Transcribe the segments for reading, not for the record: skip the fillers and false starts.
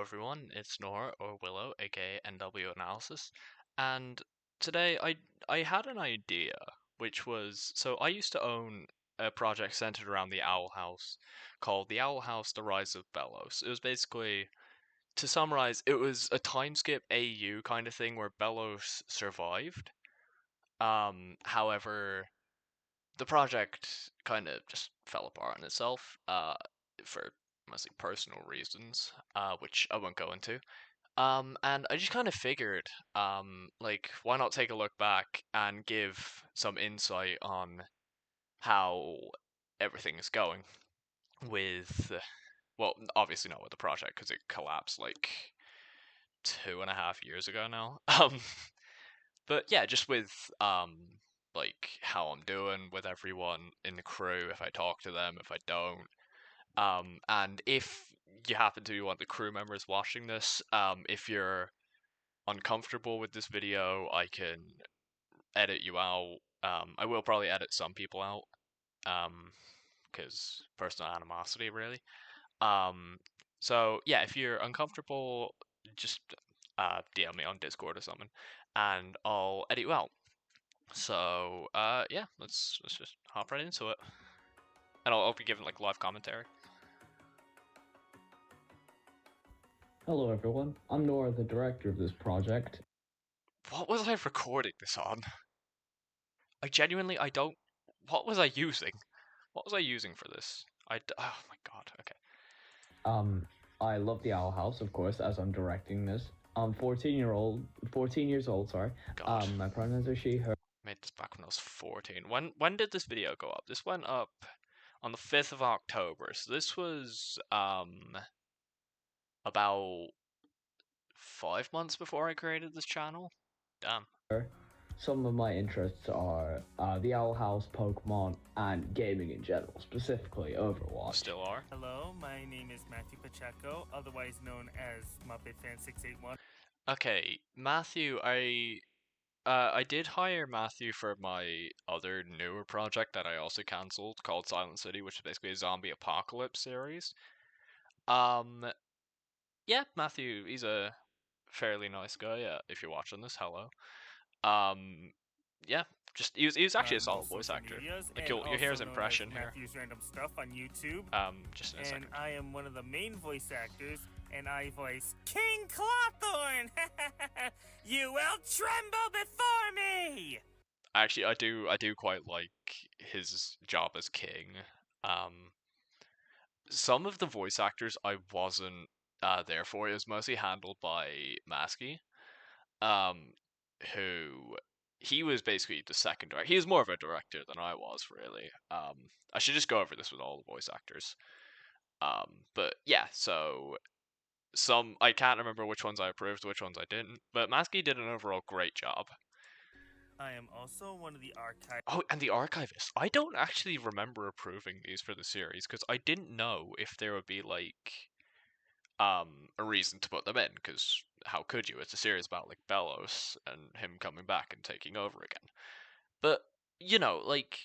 everyone, it's Nora or Willow, aka NW Analysis, and today I had an idea, which was I used to own a project centered around the Owl House called The Owl House: The Rise of Belos. It was basically, to summarize, it was a time skip AU kind of thing where Belos survived. However, the project kind of just fell apart on itself, for mostly personal reasons, which I won't go into. And I just kind of figured, why not take a look back and give some insight on how everything is going with, well, obviously not with the project because it collapsed like 2.5 years ago now. But yeah, just with how I'm doing with everyone in the crew, if I talk to them, if I don't. And if you happen to be one of the crew members watching this, if you're uncomfortable with this video, I can edit you out. I will probably edit some people out, because personal animosity, really. Um, so yeah, if you're uncomfortable, just DM me on Discord or something, and I'll edit you out. So yeah, let's just hop right into it, and I'll be giving like live commentary. Hello everyone, I'm Nora, the director of this project. What was I recording this on? I don't. What was I using? What was I using for this? Oh my god. Okay. I love the Owl House, of course, as I'm directing this. I'm 14 years old, sorry. God. My pronouns are she, her. Made this back when I was 14. When did this video go up? This went up on the 5th of October. So this was about 5 months before I created this channel. Damn. Some of my interests are the Owl House, Pokemon, and gaming in general, specifically Overwatch. Still are. Hello, my name is Matthew Pacheco, otherwise known as MuppetFan681. Okay, Matthew, I did hire Matthew for my other newer project that I also cancelled called Silent City, which is basically a zombie apocalypse series. Yeah, Matthew, he's a fairly nice guy. Yeah, if you're watching this, hello. Um, yeah, just he was actually a solid voice actor. Like you'll hear his impression here. Matthew's Random Stuff on YouTube. Just in a second. I am one of the main voice actors, and I voice King Clawthorn. You will tremble before me. Actually, I do quite like his job as king. Some of the voice actors I wasn't there for. It was mostly handled by Maskey, um, who he was basically the second director. He was more of a director than I was, really. I should just go over this with all the voice actors. But yeah, so some I can't remember which ones I approved, which ones I didn't. But Maskey did an overall great job. I am also one of the archive. Oh, and the archivist. I don't actually remember approving these for the series because I didn't know if there would be like a reason to put them in, because how could you? It's a series about like Belos and him coming back and taking over again. But like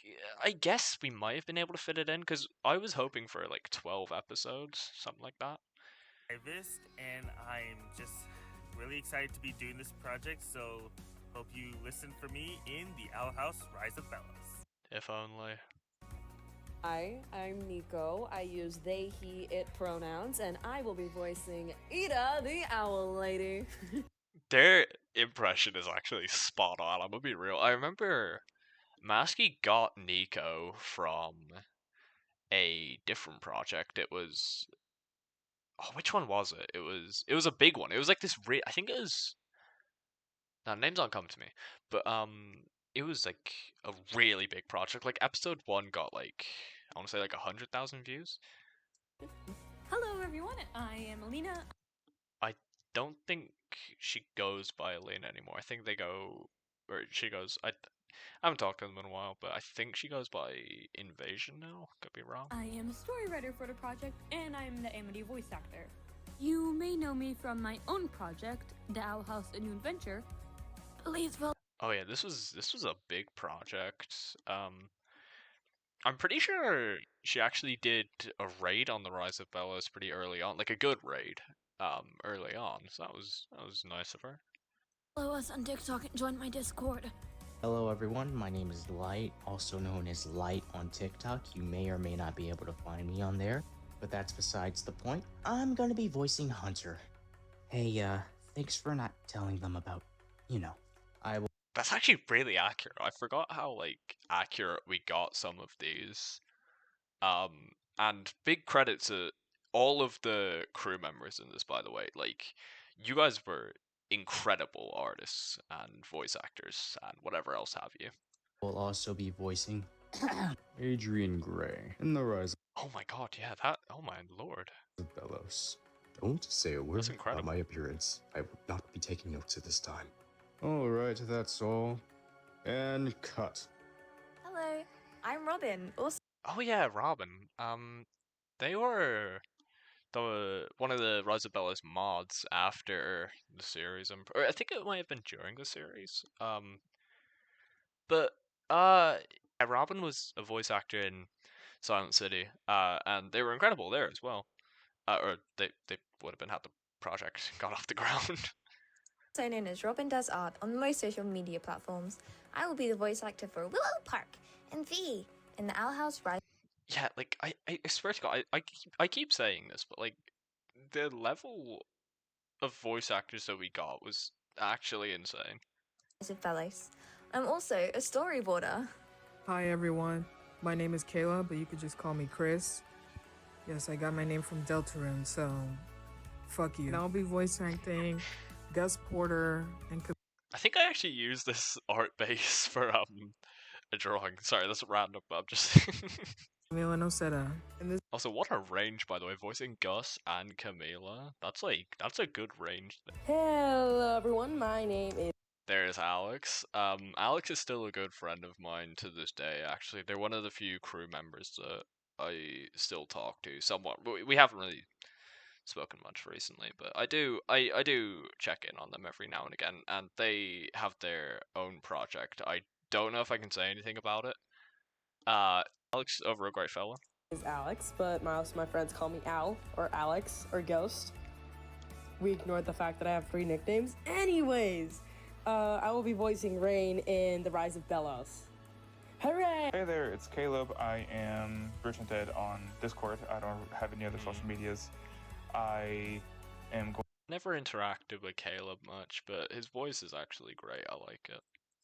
I guess we might have been able to fit it in because I was hoping for like 12 episodes, something like that. And I'm just really excited to be doing this project, so hope you listen for me in the Owl House: Rise of Belos. If only. Hi, I'm Nico. I use they, he, it pronouns, and I will be voicing Ida, the Owl Lady. Their impression is actually spot on. I'm gonna be real. I remember Maskey got Nico from a different project. It was, oh, which one was it? It was a big one. It was like this. I think it was. Now names aren't coming to me, but it was like a really big project. Like episode 1 got like, I want to say like 100,000 views. Hello everyone, I am Alina. I don't think she goes by Elena anymore. I think they go, or she goes. I haven't talked to them in a while, but I think she goes by Invasion now. Could be wrong. I am a story writer for the project, and I'm the Amity voice actor. You may know me from my own project, The Owl House: A New Adventure. Please follow. Oh yeah, this was a big project. I'm pretty sure she actually did a raid on the Rise of Belos pretty early on, like a good raid. early on, so that was nice of her. Follow us on TikTok and join my Discord. Hello everyone, my name is Light, also known as Light on TikTok. You may or may not be able to find me on there, but that's besides the point. I'm gonna be voicing Hunter. Hey, thanks for not telling them about, I will. That's actually really accurate. I forgot how like accurate we got some of these. And big credit to all of the crew members in this, by the way. Like, you guys were incredible artists and voice actors and whatever else have you. Will also be voicing Adrian Gray in The Rise Oh my god, yeah, that. Oh my lord. of Belos. Don't say a That's word about incredible. my appearance. I will not be taking notes at this time. Alright, that's all. And cut. Hello, I'm Robin. Also, Oh yeah, Robin. They were one of the Rise of Belos mods after the series. Or I think it might have been during the series. But yeah, Robin was a voice actor in Silent City. And they were incredible there as well. Or they would have been had the project got off the ground. also known as Robin Does Art on most social media platforms, I will be the voice actor for Willow Park and V in the Owl House Rise. Yeah, like I swear to God, I keep saying this, but like the level of voice actors that we got was actually insane. Of Belos. I'm also a storyboarder. Hi everyone, my name is Kayla, but you could just call me Chris. Yes, I got my name from Deltarune, so fuck you. And I'll be voice acting Gus Porter and I think I actually used this art base for a drawing. Sorry, that's random, but I'm just. Camila Noceda. And this Also, what a range, by the way, voicing Gus and Camila. That's a good range. Hello everyone, my name is There's Alex. Alex is still a good friend of mine to this day. Actually, they're one of the few crew members that I still talk to somewhat. We haven't really spoken much recently, but I do check in on them every now and again, and they have their own project. I don't know if I can say anything about it. Alex over a great fella. Alex, but most of my friends call me Al, or Alex, or Ghost. We ignored the fact that I have 3 nicknames. Anyways, I will be voicing Rain in The Rise of Belos. Hooray! Hey there, it's Caleb. I am Virgin Dead on Discord. I don't have any other social medias. I am Never interacted with Caleb much, but his voice is actually great. I like it.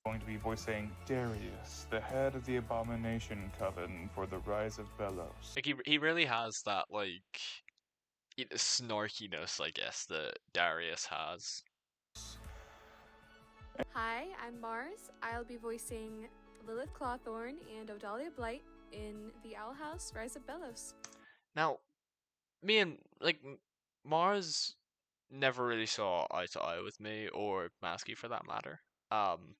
going to be voicing Darius, the head of the Abomination Coven for the Rise of Belos. Like he really has that like snarkiness, I guess, that Darius has. Hi, I'm Mars. I'll be voicing Lilith Clawthorn and Odalia Blight in the Owl House Rise of Belos. Now, me and like Mars never really saw eye to eye with me, or Masky for that matter.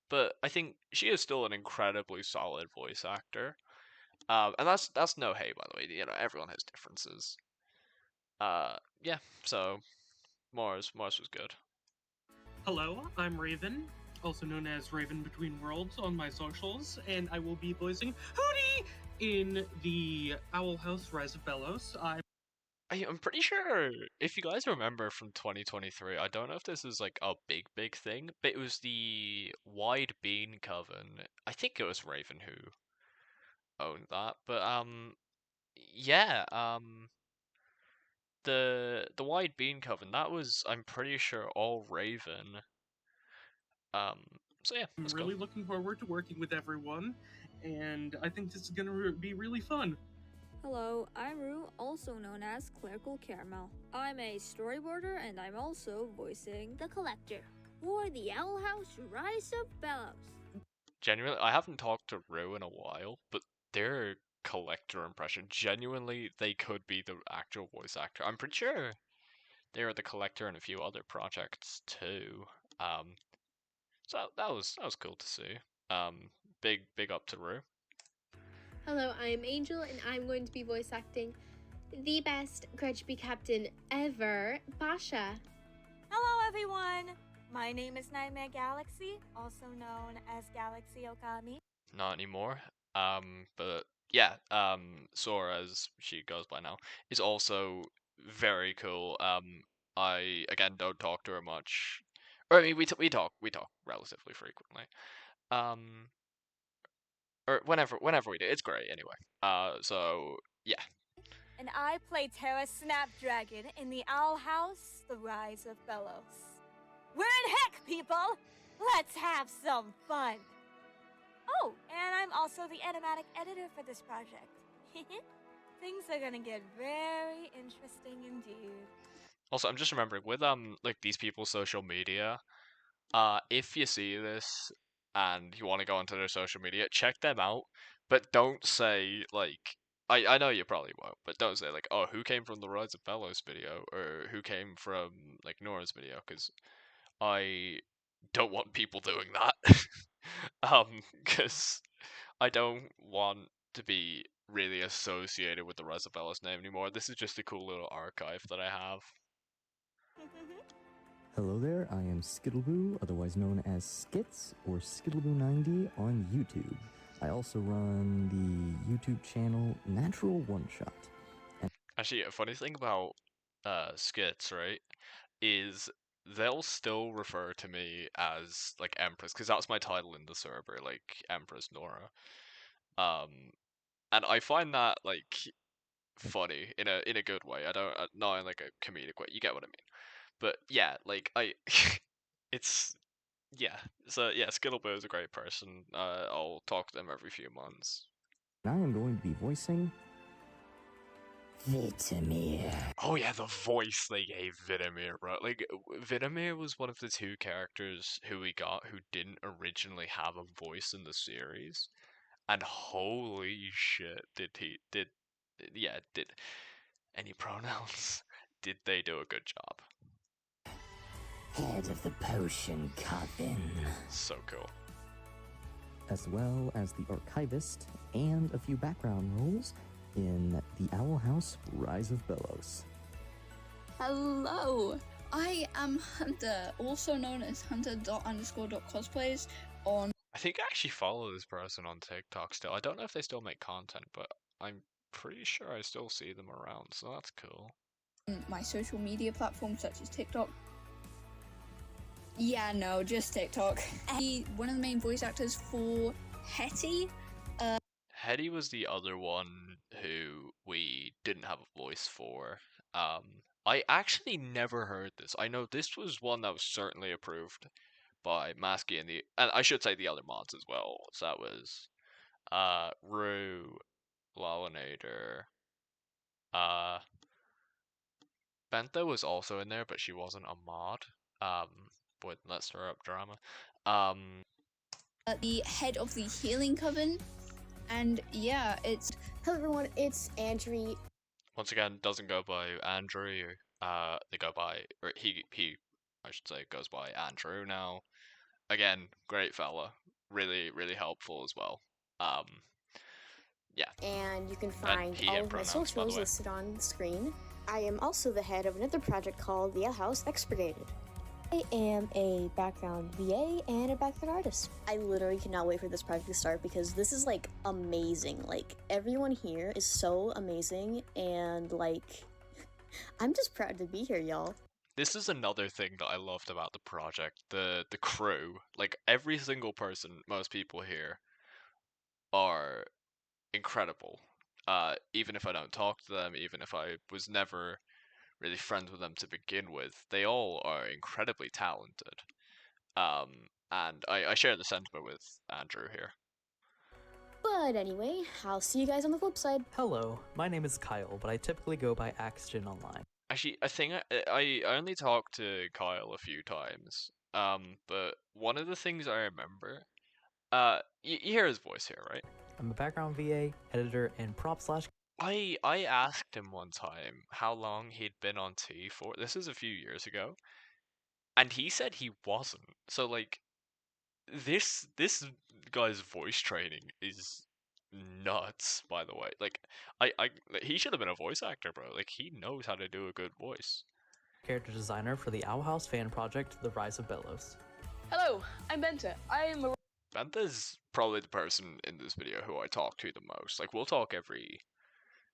But I think she is still an incredibly solid voice actor. And that's no hate, by the way. You know, everyone has differences. Yeah. So, Mars was good. Hello, I'm Raven, also known as Raven Between Worlds on my socials, and I will be voicing Hootie in the Owl House Rise of Belos. I'm pretty sure, if you guys remember from 2023, I don't know if this is like a big thing, but it was the Wide Bean Coven. I think it was Raven who owned that, but yeah, the Wide Bean Coven, that was, I'm pretty sure, all Raven. So yeah, I'm really looking forward to working with everyone, and I think this is gonna be really fun. Hello, I'm Rue, also known as Clerical Caramel. I'm a storyboarder and I'm also voicing the Collector for the Owl House Rise of Belos. Genuinely, I haven't talked to Rue in a while, but their Collector impression, genuinely, they could be the actual voice actor. I'm pretty sure they are the Collector in a few other projects too. So that was cool to see. Big up to Rue. Hello, I'm Angel, and I'm going to be voice acting the best Grudge captain ever, Basha. Hello, everyone. My name is Nightmare Galaxy, also known as Galaxy Okami. Not anymore. But yeah, Sora, as she goes by now, is also very cool. I again don't talk to her much. Or I mean, we talk relatively frequently. Um, or whenever we do, it's great anyway. So yeah. And I play Terra Snapdragon in the Owl House, The Rise of Belos. We're in heck, people! Let's have some fun! Oh, and I'm also the animatic editor for this project. Things are gonna get very interesting indeed. Also, I'm just remembering with like these people's social media, if you see this and you want to go onto their social media, check them out, but don't say like I know you probably won't, but don't say like, oh, who came from the Rise of Belos video or who came from like Nora's video, because I don't want people doing that. Because I don't want to be really associated with the Rise of Belos name anymore. This is just a cool little archive that I have. Hello there, I am Skittleboo, otherwise known as Skits or Skittleboo90 on YouTube. I also run the YouTube channel Natural One Shot. Actually, a funny thing about skits, right, is they'll still refer to me as like Empress, because that's my title in the server, like Empress Nora. And I find that like funny in a good way. I don't not in like a comedic way. You get what I mean? But yeah, like I, it's yeah. So yeah, Skittleboo is a great person. I'll talk to them every few months. I am going to be voicing Vitamir. Oh yeah, the voice they gave Vitamir, bro. Like Vitamir was one of the two characters who we got who didn't originally have a voice in the series, and holy shit, did any pronouns? Did they do a good job? Head of the Potion Coven. So cool. As well as the Archivist and a few background roles in the Owl House Rise of Belos. Hello, I am Hunter, also known as hunter._.cosplays on... I think I actually follow this person on TikTok still. I don't know if they still make content, but I'm pretty sure I still see them around, so that's cool. My social media platforms such as TikTok. Yeah, no, just TikTok. One of the main voice actors for Hetty. Hetty was the other one who we didn't have a voice for. I actually never heard this. I know this was one that was certainly approved by Maskey and I should say the other mods as well. So that was Rue, Lawinator, Benta was also in there, but she wasn't a mod. But let's stir up drama. The head of the Healing Coven, and yeah, it's... Hello everyone, it's Andrew. Once again, doesn't go by Andrew. They go by, or he I should say, goes by Andrew now. Again, great fella, really helpful as well. Yeah. And you can find all of my pronouns, socials listed on the screen. I am also the head of another project called the Owl House Expurgated. I am a background VA and a background artist. I literally cannot wait for this project to start because this is like amazing. Like everyone here is so amazing and like I'm just proud to be here, y'all. This is another thing that I loved about the project. The crew, like every single person, most people here are incredible. Even if I don't talk to them, even if I was never really friends with them to begin with, they all are incredibly talented. And I share the sentiment with Andrew here. But anyway, I'll see you guys on the flip side. Hello, my name is Kyle, but I typically go by Axgen online. Actually, I think I only talked to Kyle a few times. But one of the things I remember, you hear his voice here, right? I'm a background VA, editor, and prop slash... I asked him one time how long he'd been on T for. This is a few years ago, and he said he wasn't. So like, this guy's voice training is nuts. By the way, like, he should have been a voice actor, bro. Like, he knows how to do a good voice. Character designer for the Owl House fan project, The Rise of Belos. Hello, I'm Benta. I am a... Benta's probably the person in this video who I talk to the most. Like, we'll talk every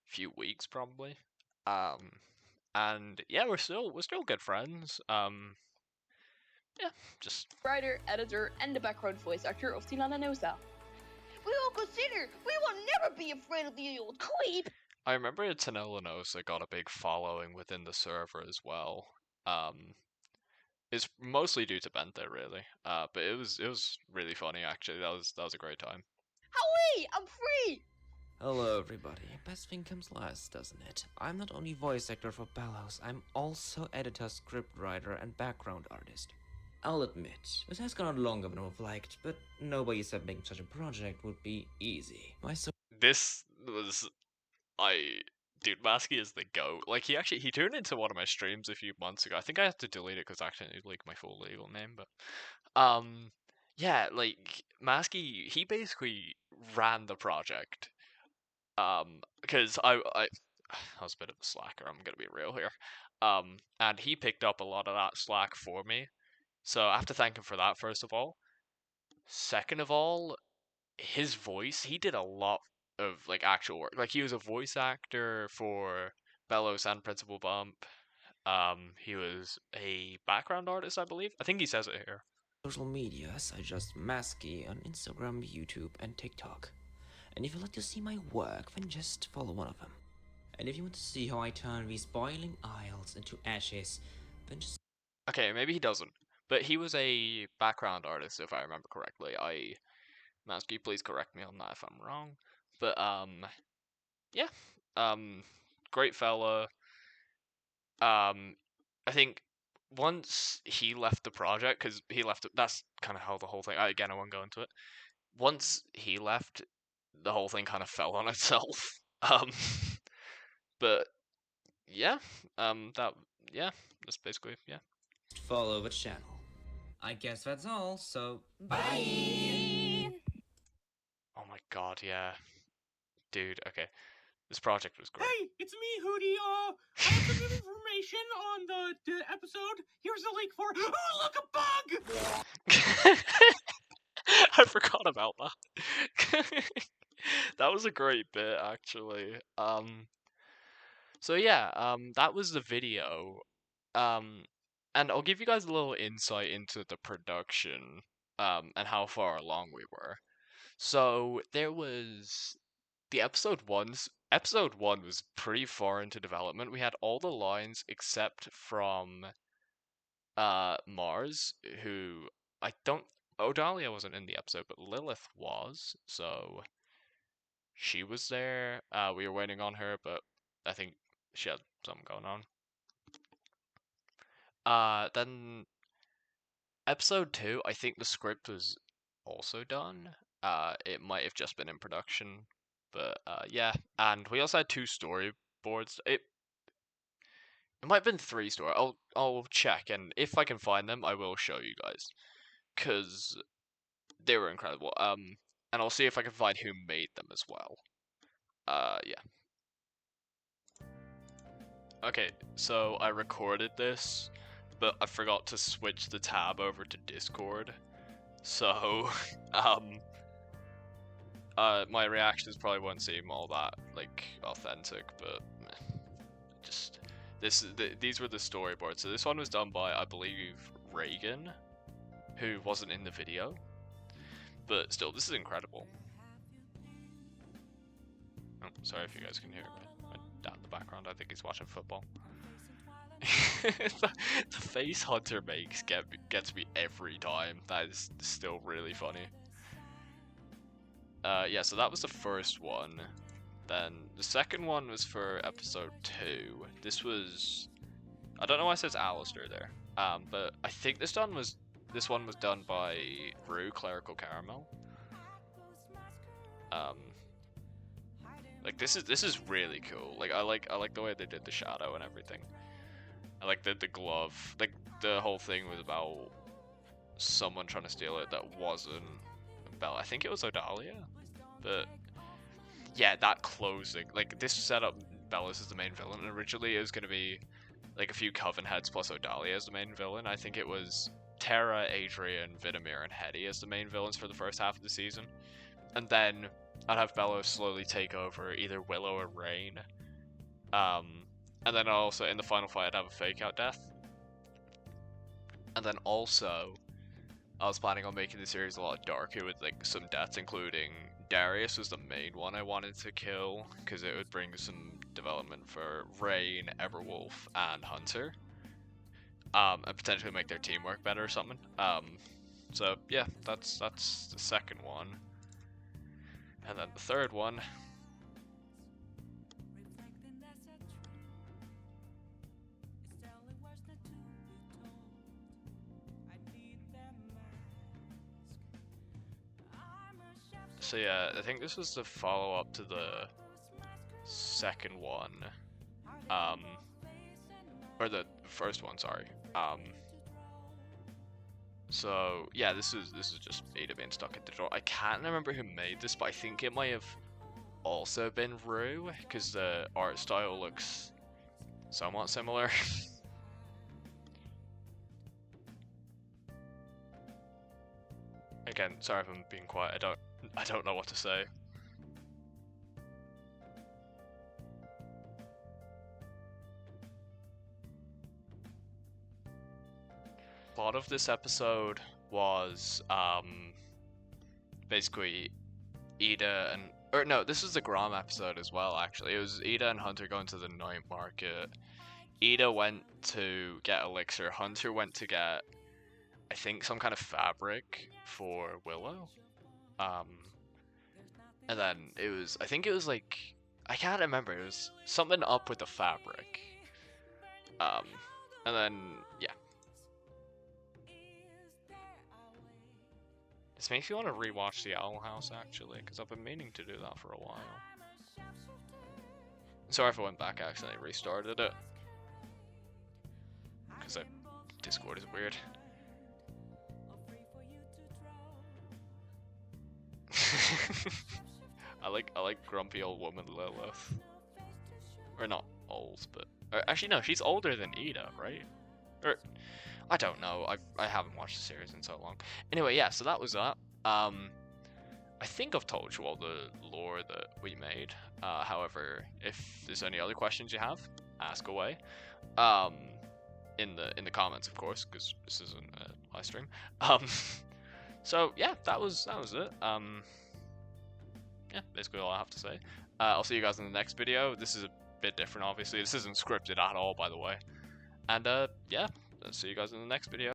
few weeks probably. and yeah, we're still good friends. Yeah, just Writer, editor, and the background voice actor of Tilana Nosa. We will consider. We will never be afraid of the old creep. I remember Tanelanosa got a big following within the server as well. It's mostly due to Bente, really. But it was really funny actually. That was a great time. Howie, I'm free. Hello everybody. Best thing comes last, doesn't it? I'm not only voice actor for Belos, I'm also editor, scriptwriter, and background artist. I'll admit, this has gone on longer than I would have liked, but nobody said making such a project would be easy. This was dude, Masky is the GOAT. Like he turned into one of my streams a few months ago. I think I had to delete it because I accidentally leaked my full legal name, but yeah, like Masky, he basically ran the project. Because I was a bit of a slacker, I'm gonna be real here. And he picked up a lot of that slack for me. So I have to thank him for that, first of all. Second of all, his voice, he did a lot of like actual work. Like he was a voice actor for Belos and Principal Bump. He was a background artist, I believe. I think he says it here. Social medias are just Masky on Instagram, YouTube, and TikTok. And if you'd like to see my work, then just follow one of them. And if you want to see how I turn these boiling isles into ashes, then just... Okay, maybe he doesn't. But he was a background artist, if I remember correctly. Masky, please correct me on that if I'm wrong. But, yeah. Great fella. I think once he left the project, because he left it, that's kind of how the whole thing, again, I won't go into it. Once he left, the whole thing kind of fell on itself. But yeah, that's basically, yeah. Follow the channel. I guess that's all, so bye! Oh my god, yeah. Dude, okay. This project was great. Hey, it's me, Hootie. I have some new information on the episode. Here's the link for. Oh, look, a bug! I forgot about that. That was a great bit, actually. So yeah, that was the video. And I'll give you guys a little insight into the production, and how far along we were. So there was the episode one was pretty far into development. We had all the lines except from Mars, who Odalia wasn't in the episode, but Lilith was, so she was there. We were waiting on her, but I think she had something going on. Then episode 2, I think the script was also done. It might have just been in production, but yeah. And we also had 2 storyboards. It might have been 3 story. I'll check, and if I can find them, I will show you guys, cause they were incredible. And I'll see if I can find who made them as well. Yeah. Okay, so I recorded this, but I forgot to switch the tab over to Discord. So, my reactions probably won't seem all that, like, authentic, but just, these were the storyboards. So this one was done by, I believe, Reagan, who wasn't in the video, but still, this is incredible. Oh, sorry if you guys can hear my dad in the background. I think he's watching football. the face Hunter makes gets me every time. That is still really funny. Yeah, so that was the first one. Then the second one was for episode 2. This was, I don't know why it says Alistair there. But I think this one was done by Rue Clerical Caramel. Like this is really cool. Like I like the way they did the shadow and everything. I like the glove. Like the whole thing was about someone trying to steal it that wasn't Bella. I think it was Odalia. But yeah, that closing. Like this set up Belos as the main villain. And originally it was gonna be like a few Coven heads plus Odalia as the main villain. I think it was Terra, Adrian, Vitamir, and Hetty as the main villains for the first half of the season. And then I'd have Belos slowly take over either Willow or Rain. And then also in the final fight, I'd have a fake out death. And then also, I was planning on making the series a lot darker with like some deaths, including Darius was the main one I wanted to kill because it would bring some development for Rain, Everwolf, and Hunter, and potentially make their teamwork better or something. So yeah, that's the second one, and then the third one. So yeah, I think this was the follow-up to the second one, or the first one, sorry. So yeah, this is just Ada being stuck at the door. I can't remember who made this, but I think it might have also been Rue, because the art style looks somewhat similar. Again, sorry if I'm being quiet. I don't know what to say. Plot of this episode was basically Ida this is the Grom episode as well, actually. It was Ida and Hunter going to the night market. Ida went to get elixir, Hunter went to get, I think, some kind of fabric for Willow. And then I think it was like, I can't remember, it was something up with the fabric. And then, yeah. This makes me want to rewatch the Owl House, actually, because I've been meaning to do that for a while. Sorry if I went back, accidentally restarted it. Because Discord is weird. I like grumpy old woman Lilith. Or not old, but actually no, she's older than Ida, right? Or I don't know. I haven't watched the series in so long. Anyway, yeah, so that was that. I think I've told you all the lore that we made. However, if there's any other questions you have, ask away. In the comments, of course, because this isn't a live stream. So yeah, that was it. Yeah, basically all I have to say. I'll see you guys in the next video. This is a bit different, obviously. This isn't scripted at all, by the way. And yeah, I'll see you guys in the next video.